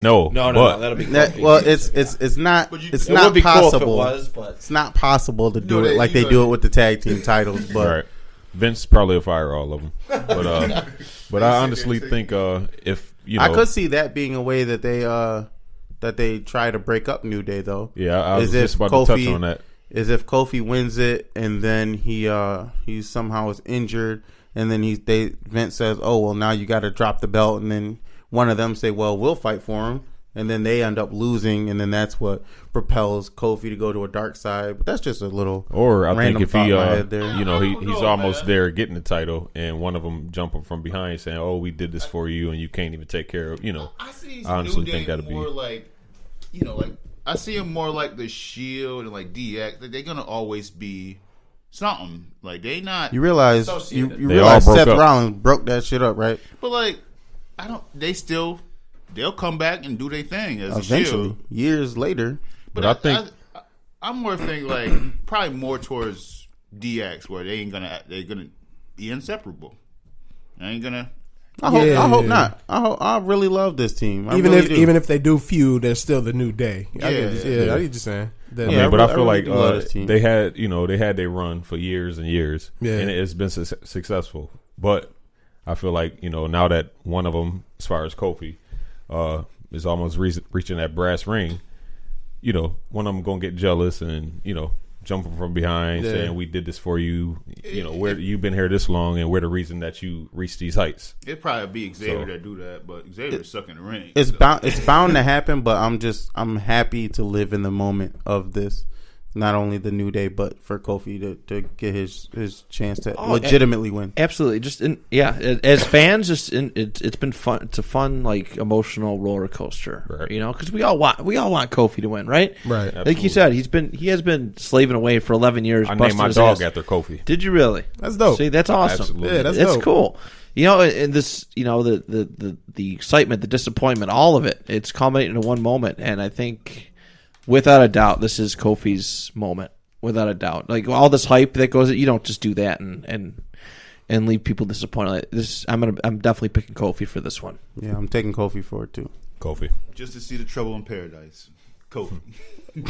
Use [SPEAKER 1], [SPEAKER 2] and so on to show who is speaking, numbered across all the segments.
[SPEAKER 1] No,
[SPEAKER 2] that'll be Kofi.
[SPEAKER 3] Well, it's not possible. Cool if it was, but it's not possible to do it like they do it with the tag team titles. But
[SPEAKER 1] right. Vince probably will fire all of them. But I honestly think if
[SPEAKER 3] I could see that being a way that they try to break up New Day though.
[SPEAKER 1] Yeah, I was just about to touch on that.
[SPEAKER 3] Is if Kofi wins it and then he somehow is injured and then Vince says, oh well, now you got to drop the belt, and then one of them say, well, we'll fight for him, and then they end up losing, and then that's what propels Kofi to go to a dark side. But that's just a little
[SPEAKER 1] or I
[SPEAKER 3] random
[SPEAKER 1] think if he
[SPEAKER 3] there.
[SPEAKER 1] He's almost there getting the title, and one of them jumping from behind saying, oh, we did this for you and you can't even take care of I honestly think that'd be
[SPEAKER 4] more like I see him more like the Shield and like DX. They're gonna always be something. Like they not.
[SPEAKER 3] You realize Seth Rollins broke that shit up, right?
[SPEAKER 4] But like they'll come back and do their thing as
[SPEAKER 3] eventually,
[SPEAKER 4] a Shield
[SPEAKER 3] years later.
[SPEAKER 4] But I think I'm more thinking like probably more towards DX, where they're gonna be inseparable. I ain't gonna.
[SPEAKER 3] I hope not. I really love this team.
[SPEAKER 5] Even if they do feud, they're still the New Day. I get what you're saying.
[SPEAKER 1] But I feel like they had their run for years and years, and it's been successful. But I feel like now that one of them, as far as Kofi, is almost reaching that brass ring, one of them gonna get jealous and jumping from behind, saying we did this for you. Where you've been here this long, and we're the reason that you reached these heights.
[SPEAKER 4] It'd probably be Xavier that do that, but Xavier's sucking the ring.
[SPEAKER 3] It's bound to happen. But I'm happy to live in the moment of this. Not only the New Day, but for Kofi to get his chance to legitimately win.
[SPEAKER 2] Absolutely, as fans, it's been fun. It's a fun, like, emotional roller coaster, right? Because we all want Kofi to win, right?
[SPEAKER 5] Right.
[SPEAKER 2] Absolutely. Like you said, he has been slaving away for 11 years.
[SPEAKER 1] I named my dog after Kofi.
[SPEAKER 2] Did you really?
[SPEAKER 5] That's dope.
[SPEAKER 2] See, that's awesome.
[SPEAKER 1] Absolutely.
[SPEAKER 5] Yeah, that's
[SPEAKER 2] dope. Cool. And this, the excitement, the disappointment, all of it, it's culminating into one moment, and I think, without a doubt, this is Kofi's moment. Without a doubt, like all this hype that goes, you don't just do that and leave people disappointed. Like this, I'm definitely picking Kofi for this one.
[SPEAKER 3] Yeah, I'm taking Kofi for it too.
[SPEAKER 1] Kofi,
[SPEAKER 4] just to see the trouble in paradise. Kofi.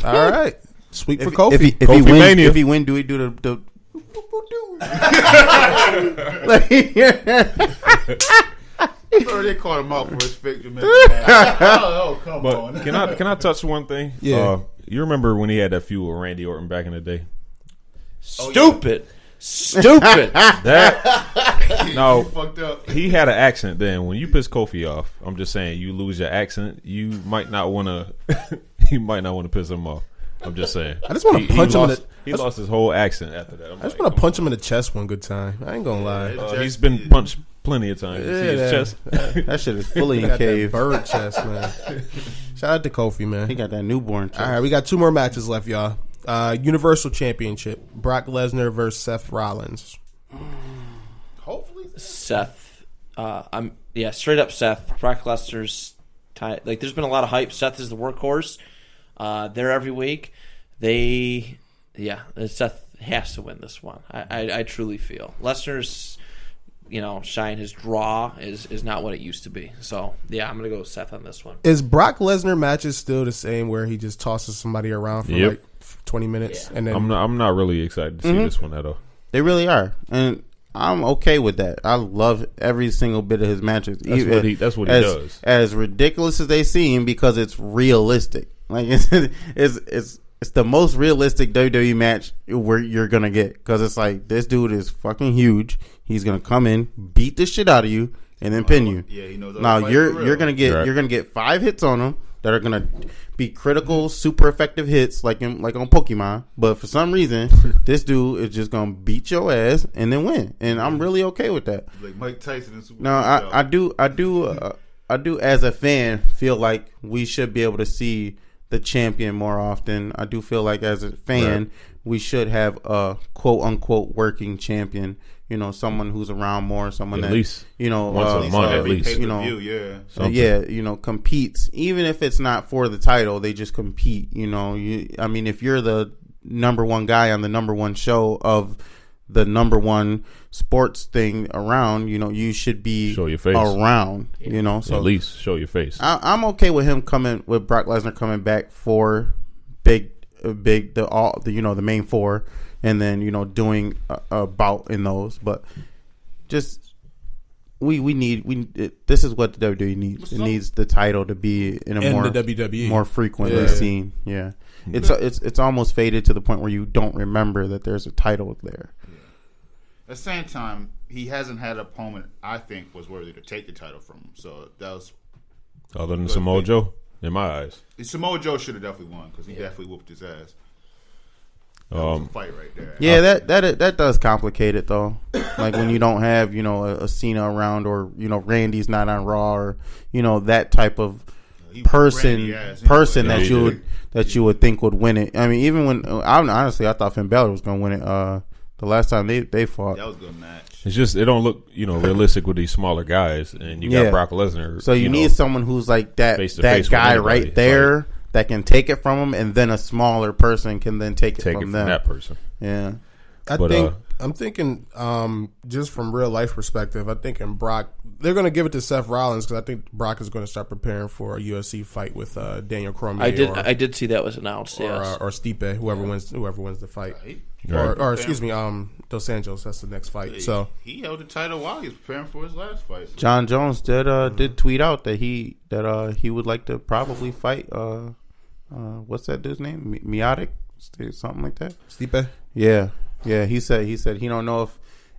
[SPEAKER 5] All right, sweet for Kofi.
[SPEAKER 3] If he win, do we do the
[SPEAKER 4] They called him out for his picture, man. Come on.
[SPEAKER 1] Can I touch one thing?
[SPEAKER 5] Yeah.
[SPEAKER 1] You remember when he had that feud with Randy Orton back in the day?
[SPEAKER 2] Stupid.
[SPEAKER 1] No,
[SPEAKER 4] fucked up.
[SPEAKER 1] He had an accent then. When you piss Kofi off, I'm just saying, you lose your accent. You might not want to. You might not want to piss him off. I'm just saying.
[SPEAKER 5] I just want to punch him.
[SPEAKER 1] He lost his whole accent after that.
[SPEAKER 5] I just want to punch him in the chest one good time. I ain't gonna lie.
[SPEAKER 1] He's been punched plenty of times.
[SPEAKER 5] Yeah,
[SPEAKER 1] see his chest.
[SPEAKER 3] That shit is fully encaved.
[SPEAKER 5] Bird chest, man. Shout out to Kofi, man.
[SPEAKER 3] He got that newborn chest.
[SPEAKER 5] All right, we got 2 more matches left, y'all. Universal Championship: Brock Lesnar versus Seth Rollins.
[SPEAKER 4] Hopefully,
[SPEAKER 2] Seth. Straight up Seth. Brock Lesnar's like. There's been a lot of hype. Seth is the workhorse. They're every week. Seth has to win this one. I truly feel Lesnar's, shine, his draw is not what it used to be. So yeah, I'm gonna go with Seth on this one.
[SPEAKER 5] Is Brock Lesnar matches still the same where he just tosses somebody around for like 20 minutes? Yeah. And then
[SPEAKER 1] I'm not really excited to see this one at all.
[SPEAKER 3] They really are, and I'm okay with that. I love every single bit of his matches.
[SPEAKER 1] That's what he does.
[SPEAKER 3] As ridiculous as they seem, because it's realistic. Like it's the most realistic WWE match where you're gonna get, because it's like, this dude is fucking huge. He's gonna come in, beat the shit out of you, and then pin you.
[SPEAKER 4] Yeah, he knows.
[SPEAKER 3] Now you're gonna get 5 hits on him that are gonna be critical, super effective hits, like on Pokemon. But for some reason, this dude is just gonna beat your ass and then win, and I'm really okay with that.
[SPEAKER 4] Like Mike Tyson and Super.
[SPEAKER 3] Now I do as a fan feel like we should be able to see the champion more often. I do feel like as a fan, we should have a quote unquote working champion. Someone who's around more, someone
[SPEAKER 1] at
[SPEAKER 3] that
[SPEAKER 1] least
[SPEAKER 3] once
[SPEAKER 1] a month at least.
[SPEAKER 3] Competes, even if it's not for the title, they just compete. If you're the number one guy on the number one show of the number one sports thing around, you should be
[SPEAKER 1] show your face
[SPEAKER 3] around, so
[SPEAKER 1] at least show your face.
[SPEAKER 3] I'm okay with him with Brock Lesnar coming back for the main four, and then doing a bout in those, but just this is what the WWE needs. It needs the title to be in the WWE more frequently seen. Yeah. It's almost faded to the point where you don't remember that there's a title there.
[SPEAKER 4] Yeah. At the same time, he hasn't had an opponent I think was worthy to take the title from him. So that was
[SPEAKER 1] other than Samoa Joe, in my eyes.
[SPEAKER 4] Samoa Joe should have definitely won because he definitely whooped his ass. That was a fight right there.
[SPEAKER 3] Yeah, that does complicate it though. Like when you don't have a Cena around, or Randy's not on Raw, or that type of person that you would think would win it. I mean, even when honestly I thought Finn Balor was going to win it the last time they fought.
[SPEAKER 4] That was a good match.
[SPEAKER 1] It's just it don't look realistic with these smaller guys, and you got Brock Lesnar.
[SPEAKER 3] So you need someone who's like that guy right there that can take it from him, and then a smaller person can then take it from them.
[SPEAKER 1] That person.
[SPEAKER 3] Yeah,
[SPEAKER 5] I'm thinking just from real life perspective. I'm thinking Brock. They're going to give it to Seth Rollins because I think Brock is going to start preparing for a UFC fight with Daniel Cormier.
[SPEAKER 2] I did see that was announced.
[SPEAKER 5] Or Stipe, whoever wins the fight.
[SPEAKER 1] Right.
[SPEAKER 5] Or excuse me, Dos Anjos. That's the next fight. So
[SPEAKER 4] he held the title while he was preparing for his last fight.
[SPEAKER 3] John Jones did tweet out that he would like to probably fight. What's that dude's name? Miotic, something like that.
[SPEAKER 5] Stipe.
[SPEAKER 3] Yeah. He said he don't know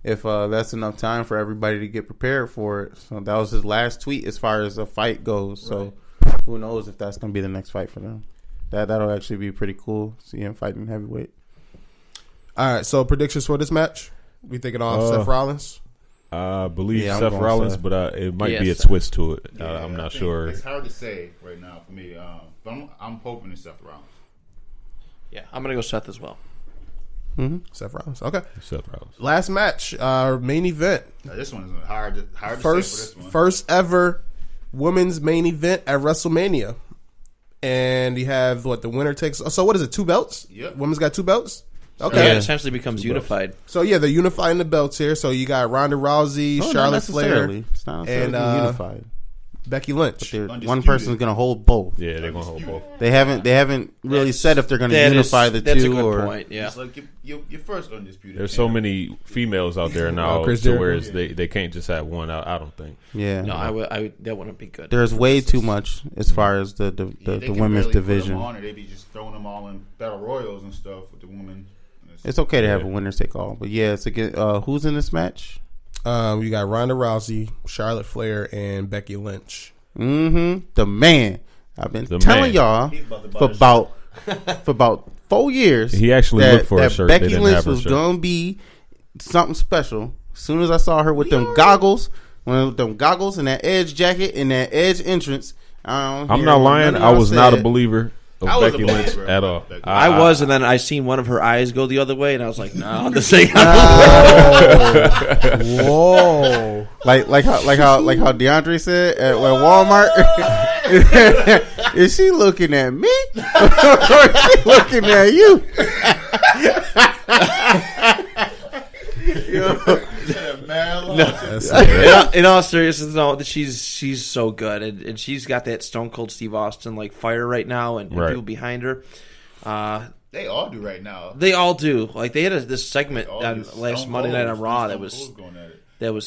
[SPEAKER 3] if that's enough time for everybody to get prepared for it. So that was his last tweet as far as a fight goes. So who knows if that's going to be the next fight for them? That'll actually be pretty cool. See him fighting heavyweight.
[SPEAKER 5] All right. So predictions for this match? We thinking off Seth Rollins?
[SPEAKER 1] I believe Seth Rollins, but it might be a twist to it. I'm not sure.
[SPEAKER 4] It's hard to say right now for me. But I'm hoping it's Seth Rollins.
[SPEAKER 2] Yeah, I'm gonna go Seth as well.
[SPEAKER 5] Mm-hmm. Seth Rollins. Okay.
[SPEAKER 1] Seth Rollins.
[SPEAKER 5] Last match, main event.
[SPEAKER 4] Now, this one is hard to say for this one.
[SPEAKER 5] First ever women's main event at WrestleMania, and you have the winner takes. So what is it? 2 belts?
[SPEAKER 4] Yep.
[SPEAKER 5] Women's got 2 belts. Okay.
[SPEAKER 2] Yeah, it essentially becomes unified.
[SPEAKER 5] So yeah, they're unifying the belts here. So you got Ronda Rousey, Charlotte Flair,
[SPEAKER 3] it's not
[SPEAKER 5] and
[SPEAKER 3] unified.
[SPEAKER 5] Becky Lynch.
[SPEAKER 3] One person's going to hold both.
[SPEAKER 1] Yeah, they're going to hold both.
[SPEAKER 3] They haven't really said if they're going to unify the two.
[SPEAKER 2] That's a good point. Yeah,
[SPEAKER 4] it's like your first undisputed.
[SPEAKER 1] There's so many females out there now, whereas they can't just have one. I don't think.
[SPEAKER 3] Yeah,
[SPEAKER 2] no, I that wouldn't be good.
[SPEAKER 3] There's way too much as far as the women's division.
[SPEAKER 4] Put them on, or they be just throwing them all in battle royals and stuff with the women.
[SPEAKER 3] It's okay to have a winner take all, but yeah, it's again. Who's in this match?
[SPEAKER 5] You got Ronda Rousey, Charlotte Flair, and Becky Lynch.
[SPEAKER 3] Mm-hmm. The man. I've been telling y'all for about 4 years.
[SPEAKER 1] He actually looked for a shirt.
[SPEAKER 3] Becky Lynch was gonna be something special. As soon as I saw her with them goggles, and that Edge jacket and that Edge entrance,
[SPEAKER 1] I'm not lying. I was not a believer of Becky Lynch at all.
[SPEAKER 2] I was, and then I seen one of her eyes go the other way, and I was like, "No, this ain't."
[SPEAKER 5] Whoa!
[SPEAKER 3] like how DeAndre said at Walmart. Is she looking at me, or is she looking at you?
[SPEAKER 2] In all seriousness, no, she's so good, and she's got that Stone Cold Steve Austin fire right now, and people behind her.
[SPEAKER 4] They all do right now.
[SPEAKER 2] They all do. Like they had this segment on last Monday Night on Raw that was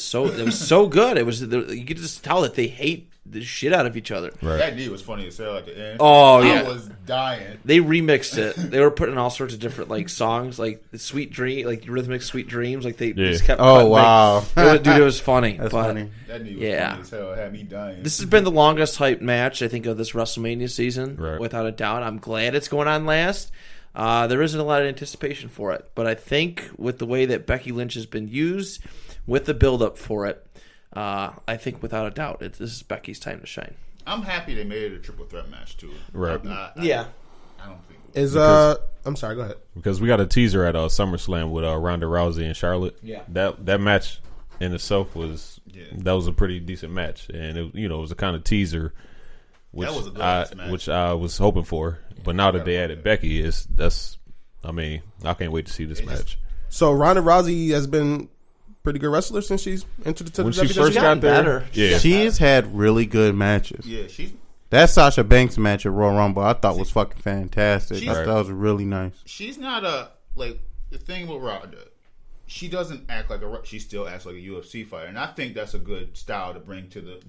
[SPEAKER 2] so good. It was you could just tell that they hate the shit out of each other.
[SPEAKER 4] Right. That knee was funny as hell at the end.
[SPEAKER 2] Oh yeah,
[SPEAKER 4] I was dying.
[SPEAKER 2] They remixed it. They were putting all sorts of different songs, like the Sweet Dream, like rhythmic Sweet Dreams. Like they just kept.
[SPEAKER 3] Oh wow,
[SPEAKER 2] dude, it was funny.
[SPEAKER 3] That's funny.
[SPEAKER 4] That knee was funny as hell. It had me dying.
[SPEAKER 2] This has been the longest hyped match I think of this WrestleMania season, without a doubt. I'm glad it's going on last. There isn't a lot of anticipation for it, but I think with the way that Becky Lynch has been used, with the build up for it. I think without a doubt, this is Becky's time to shine.
[SPEAKER 4] I'm happy they made it a triple threat match too.
[SPEAKER 1] Right?
[SPEAKER 2] Yeah.
[SPEAKER 4] I don't think
[SPEAKER 5] I'm sorry. Go ahead.
[SPEAKER 1] Because we got a teaser at SummerSlam with Ronda Rousey and Charlotte.
[SPEAKER 2] Yeah.
[SPEAKER 1] That match in itself was a pretty decent match, and it was a kind of teaser, which I was hoping for. But now that they added Becky, I can't wait to see this match.
[SPEAKER 5] So Ronda Rousey has been pretty good wrestler since she's entered the
[SPEAKER 1] when
[SPEAKER 5] WWE.
[SPEAKER 1] she first got there.
[SPEAKER 2] Better.
[SPEAKER 1] Yeah,
[SPEAKER 3] She's had really good matches.
[SPEAKER 4] Yeah,
[SPEAKER 3] That Sasha Banks match at Royal Rumble, I thought was fucking fantastic. I thought that was really nice.
[SPEAKER 4] she's not the thing with Ronda. She doesn't act like she still acts like a UFC fighter, and I think that's a good style to bring to the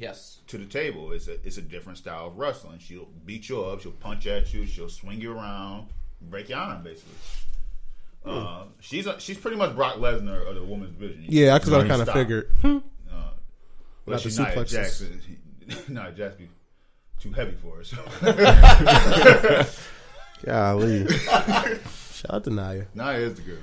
[SPEAKER 4] table. It's a different style of wrestling. She'll beat you up, she'll punch at you, she'll swing you around, break your arm, basically. She's pretty much Brock Lesnar of the women's division.
[SPEAKER 5] Yeah, because I kind of figured.
[SPEAKER 4] But she's not Jackson. No, Jackson too heavy for her. So.
[SPEAKER 3] Golly.
[SPEAKER 5] Shout out to Nia.
[SPEAKER 4] Nia is the girl.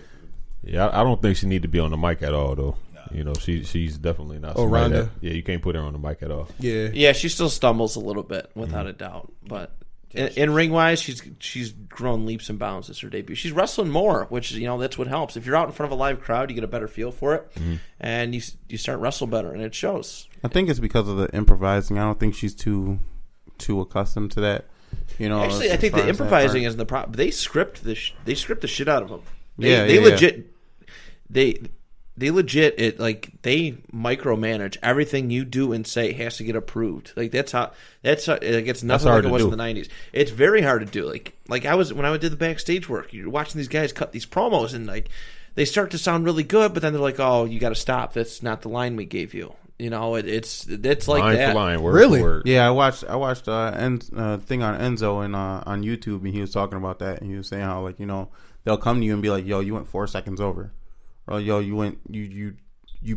[SPEAKER 1] Yeah, I don't think she need to be on the mic at all, though. Nah. She's definitly not.
[SPEAKER 5] Oh, Ronda.
[SPEAKER 1] You can't put her on the mic at all.
[SPEAKER 2] Yeah, she still stumbles a little bit, without a doubt. But in ring wise, she's grown leaps and bounds since her debut. She's wrestling more, which that's what helps. If you're out in front of a live crowd, you get a better feel for it, and you start wrestle better, and it shows.
[SPEAKER 3] I think it's because of the improvising. I don't think she's too accustomed to that.
[SPEAKER 2] Actually, I think the improvising isn't the problem. They script the shit out of them. They legit they micromanage everything you do and say has to get approved. Like it's nothing like it was in the 90s. It's very hard to do. Like when I did the backstage work, you're watching these guys cut these promos and they start to sound really good, but then they're like, "Oh, you got to stop. That's not the line we gave you." It's like
[SPEAKER 1] line
[SPEAKER 2] that.
[SPEAKER 1] For line, word
[SPEAKER 5] Really?
[SPEAKER 1] for word.
[SPEAKER 3] Yeah, I watched thing on Enzo and on YouTube, and he was talking about that, and he was saying how they'll come to you and be like, "Yo, you went 4 seconds over," or "Yo, you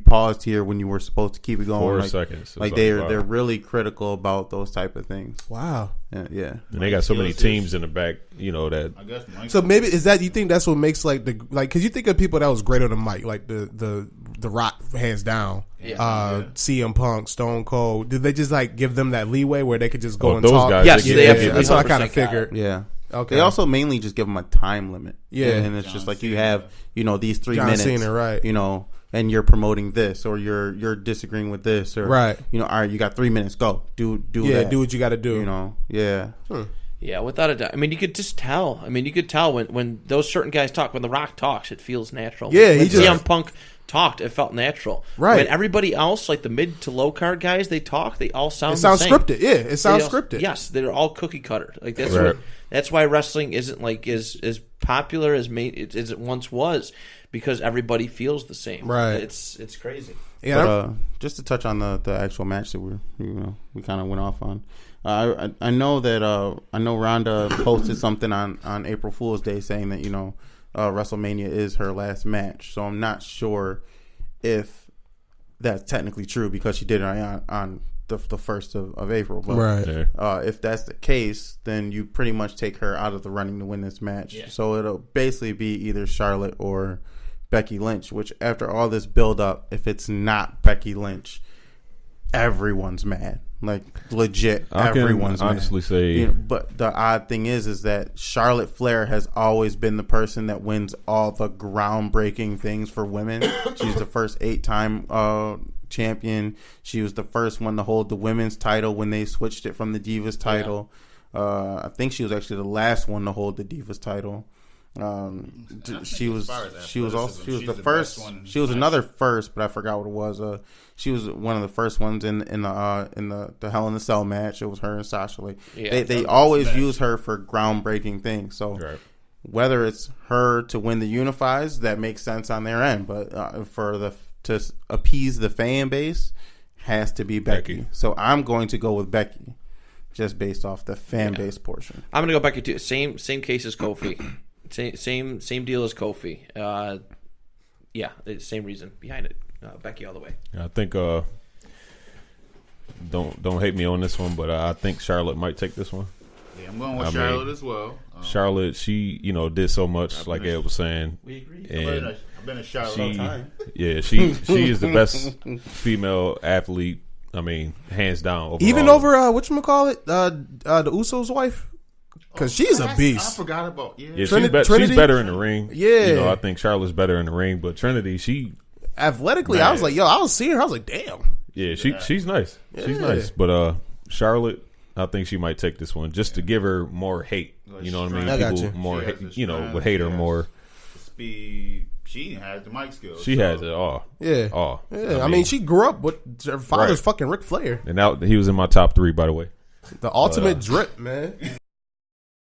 [SPEAKER 3] paused here when you were supposed to keep it going."
[SPEAKER 1] 4 seconds.
[SPEAKER 3] They're really critical about those type of things.
[SPEAKER 5] Wow.
[SPEAKER 3] Yeah.
[SPEAKER 1] And they got so many teams in the back, that.
[SPEAKER 4] I guess
[SPEAKER 5] So maybe you think that's what makes because you think of people that was great on the mic, like the Rock, hands down.
[SPEAKER 2] Yeah.
[SPEAKER 5] CM Punk, Stone Cold. Did they just give them that leeway where they could just go and
[SPEAKER 1] those
[SPEAKER 5] talk?
[SPEAKER 1] guys,
[SPEAKER 2] Yes, they absolutely.
[SPEAKER 5] That's what I kind of figured.
[SPEAKER 3] Yeah.
[SPEAKER 5] Okay.
[SPEAKER 3] They also mainly just give them a time limit.
[SPEAKER 5] Yeah.
[SPEAKER 3] And it's just like you have, these 3
[SPEAKER 5] John
[SPEAKER 3] minutes.
[SPEAKER 5] Cena, right.
[SPEAKER 3] And you're promoting this, or you're disagreeing with this, or
[SPEAKER 5] right.
[SPEAKER 3] All right, you got 3 minutes. Go do
[SPEAKER 5] yeah,
[SPEAKER 3] that.
[SPEAKER 5] do what you got to do.
[SPEAKER 3] Yeah.
[SPEAKER 2] Yeah, without a doubt. I mean, you could just tell. I mean, you could tell when those certain guys talk. When The Rock talks, it feels natural.
[SPEAKER 5] Yeah,
[SPEAKER 2] when CM Punk talked, it felt natural.
[SPEAKER 5] Right.
[SPEAKER 2] When everybody else, like the mid to low card guys, they talk, they all sound.
[SPEAKER 5] It sounds
[SPEAKER 2] the same.
[SPEAKER 5] scripted. Yeah, it sounds scripted.
[SPEAKER 2] Yes, they're all cookie cutter. Like that's
[SPEAKER 1] right.
[SPEAKER 2] that's why wrestling isn't as popular as it once was, because everybody feels the same.
[SPEAKER 5] Right.
[SPEAKER 2] It's crazy.
[SPEAKER 5] Yeah.
[SPEAKER 3] But, just to touch on the actual match that we kind of went off on. I know that Ronda posted something on April Fool's Day saying that WrestleMania is her last match. So I'm not sure if that's technically true because she did it on the 1st of April. But,
[SPEAKER 5] right.
[SPEAKER 3] If that's the case, then you pretty much take her out of the running to win this match.
[SPEAKER 2] Yeah.
[SPEAKER 3] So it'll basically be either Charlotte or Becky Lynch, which after all this build up, if it's not Becky Lynch, everyone's mad. Like legit, everyone's mad.
[SPEAKER 1] Honestly say,
[SPEAKER 3] but the odd thing is that Charlotte Flair has always been the person that wins all the groundbreaking things for women. She's the first 8-time champion. She was the first one to hold the women's title when they switched it from the Divas title. Yeah. I think she was actually the last one to hold the Divas title. She was the first. She was another first, but I forgot what it was. She was one of the first ones in the Hell in a Cell match. It was her and Sasha. They always use her for groundbreaking things. So whether it's her to win the Unifies, that makes sense on their end. But to appease the fan base, has to be Becky. So I'm going to go with Becky, just based off the fan base portion.
[SPEAKER 2] I'm going to go Becky too. Same case as Kofi. Same deal as Kofi. Same reason behind it. Becky all the way.
[SPEAKER 1] I think don't hate me on this one, but I think Charlotte might take this one.
[SPEAKER 4] Yeah, I'm going with Charlotte as well.
[SPEAKER 1] Charlotte, she did so much, like Ed was saying.
[SPEAKER 2] We agree.
[SPEAKER 1] And
[SPEAKER 4] I've been a Charlotte all the time.
[SPEAKER 1] Yeah, she is the best female athlete. I mean, hands down. Overall.
[SPEAKER 5] Even over whatchamacallit, the Usos' wife. Because she's a beast.
[SPEAKER 4] I forgot about
[SPEAKER 1] she's better in the ring.
[SPEAKER 5] Yeah,
[SPEAKER 1] I think Charlotte's better in the ring, but Trinity, she
[SPEAKER 5] athletically, I was like, I was seeing her, I was like, damn.
[SPEAKER 1] Yeah, she's nice. Yeah. She's nice, but Charlotte, I think she might take this one just to give her more hate. You know what I mean?
[SPEAKER 5] I got
[SPEAKER 1] People
[SPEAKER 5] you.
[SPEAKER 1] more hate, would hate her more.
[SPEAKER 4] Speed, she has the mic skills.
[SPEAKER 1] She has it all.
[SPEAKER 5] Yeah.
[SPEAKER 1] All.
[SPEAKER 5] Yeah. I mean, she grew up with her father's fucking Ric Flair.
[SPEAKER 1] And now he was in my top 3, by the way.
[SPEAKER 5] The ultimate drip, man.